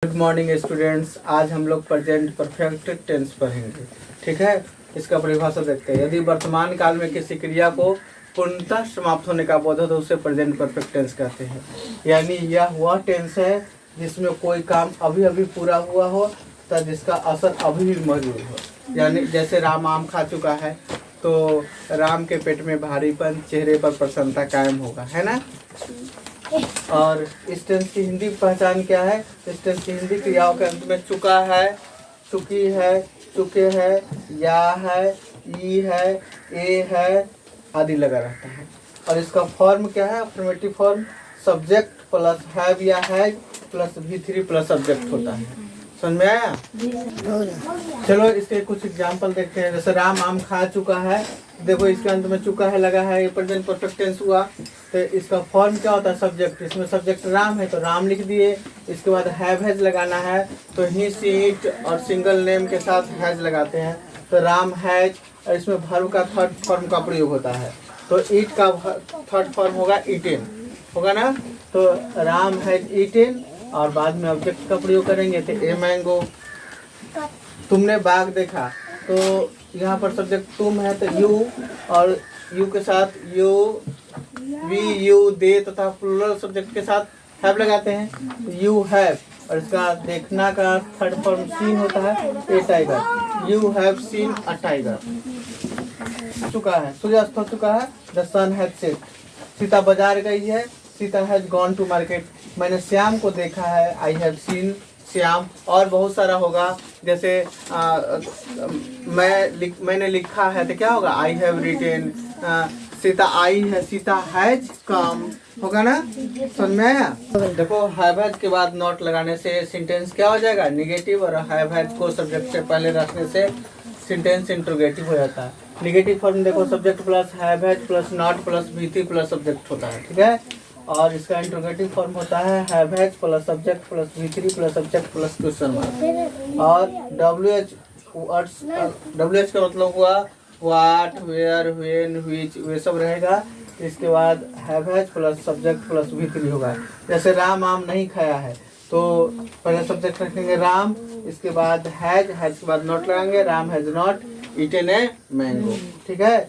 Good morning students. आज हम लोग प्रेजेंट परफेक्ट टेंस पढ़ेंगे। ठीक है, इसका परिभाषा देखते हैं। यदि वर्तमान काल में किसी क्रिया को पूर्णतः समाप्त होने का बोध हो तो उसे प्रेजेंट परफेक्ट टेंस कहते हैं। यानी यह वह टेंस है जिसमें कोई काम अभी अभी पूरा हुआ हो तथा जिसका असर अभी भी मौजूद हो। यानी जैसे राम आम खा चुका है तो राम के पेट में भारीपन, चेहरे पर प्रसन्नता कायम होगा, है ना। और इस टेंस की हिंदी पहचान क्या है? इस टेंस की हिंदी क्रियाओं के अंत में चुका है, चुकी है, चुके है, या है, ई है, ए है आदि लगा रहता है। और इसका फॉर्म क्या है? Affirmative form subject plus have या has plus V3 plus subject होता है। समझ में आया? चलो इसके कुछ एग्जाम्पल देखते हैं। जैसे राम आम खा चुका है, देखो इसके अंत में चुका है लगा है, ये प्रेजेंट परफेक्ट टेंस हुआ। तो इसका फॉर्म क्या होता है? सब्जेक्ट। इसमें सब्जेक्ट राम है तो राम लिख दिए। इसके बाद हैव हैज लगाना है तो ही, सी, इट और सिंगल नेम के साथ हैज लगाते हैं तो राम हैज। और इसमें वर्ब का थर्ड फॉर्म का प्रयोग होता है तो ईट का थर्ड फॉर्म होगा ईटेन, होगा ना। तो राम हैज ईटेन और बाद में ऑब्जेक्ट का प्रयोग करेंगे तो ए मैंगो। तुमने बाघ देखा तो यहाँ पर सब्जेक्ट तुम है तो यू, और यू के साथ यू, वी, यू, दे तथा प्लूरल सब्जेक्ट के साथ हैव लगाते हैं यू हैव। और इसका देखना का थर्ड फॉर्म सीन होता है a tiger. You have seen a tiger. चुका है, सूर्यास्त हो चुका है। The sun has set. Sita बाजार गई है, Sita has gone to market. मैंने श्याम को देखा है, आई हैव सीन श्याम। और बहुत सारा होगा जैसे मैंने लिखा है तो क्या होगा? I have written. सीता आई है, सीता हैज कम, होगा ना। समझ में आया? देखो हैव हैज के बाद नॉट लगाने से सेंटेंस क्या हो जाएगा? निगेटिव। और हैव हैज को सब्जेक्ट से पहले रखने से सेंटेंस इंट्रोगेटिव हो जाता है। निगेटिव फॉर्म देखो subject plus have has plus not plus V3 plus subject होता है। ठीक है। और इसका इंट्रोगेटिव फॉर्म होता है have has plus subject plus V3 plus subject plus question mark. और WH का मतलब हुआ व्हाट, वेयर, व्हेन, व्हिच, वे सब रहेगा। इसके बाद have has plus subject plus V3 होगा। जैसे राम आम नहीं खाया है तो पहले सब्जेक्ट रखेंगे राम, इसके बाद हैज, हैज के बाद नॉट लगाएंगे। Ram has not eaten a mango. ठीक है।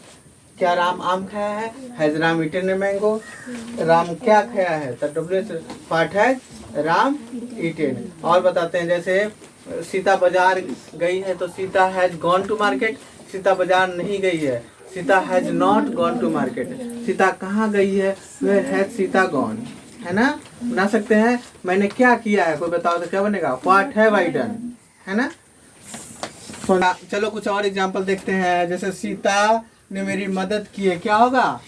क्या राम आम खाया है? Has Ram eaten a mango. Ram क्या खाया है? तो WH what has Ram eaten. और बताते हैं जैसे सीता बाजार गई है तो Sita has gone to market. Sita बाजार नहीं गई है, Sita has not gone to market. Sita कहाँ गई है? वेयर हैज सीता गॉन, है ना। बना सकते हैं मैंने क्या किया है, कोई बताओ तो क्या बनेगा? व्हाट हैव आई डन, है ना। चलो कुछ और एग्जांपल देखते हैं। जैसे सीता ने मेरी मदद की है, क्या होगा?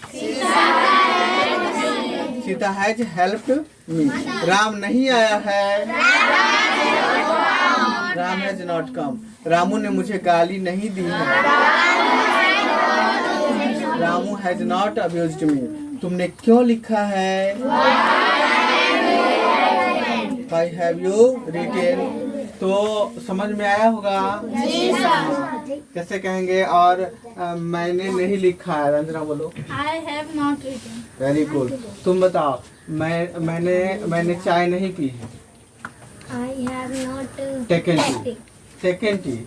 Sita has helped me. Ram नहीं आया है, Ram has not come. Ramu ने मुझे गाली नहीं दी है, Ramu has not abused me. तुमने क्यों लिखा है? Why have you written. तो समझ में आया होगा? कैसे कहेंगे? और मैंने नहीं लिखा है, रंजना बोलो। I have not written. Very good. तुम बताओ मैंने चाय नहीं पी है। I have not taken T. Taken T,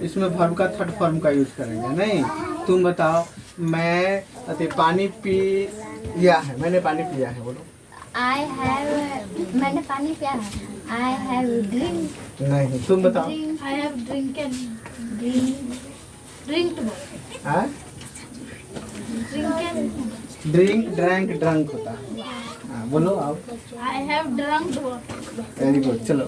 इसमें वर्ब का थर्ड फॉर्म का यूज करेंगे। नहीं, तुम बताओ मैं पानी पी लिया है, मैंने पानी पिया है, बोलो। I have मैंने पानी पिया है। I have drink. नहीं, तुम बताओ। I have drinken. Drinked. हाँ? Drinken. ड्रिंक, ड्रैंक, ड्रंक होता है। हाँ, बोलो आप। I have drunk. Very good. चलो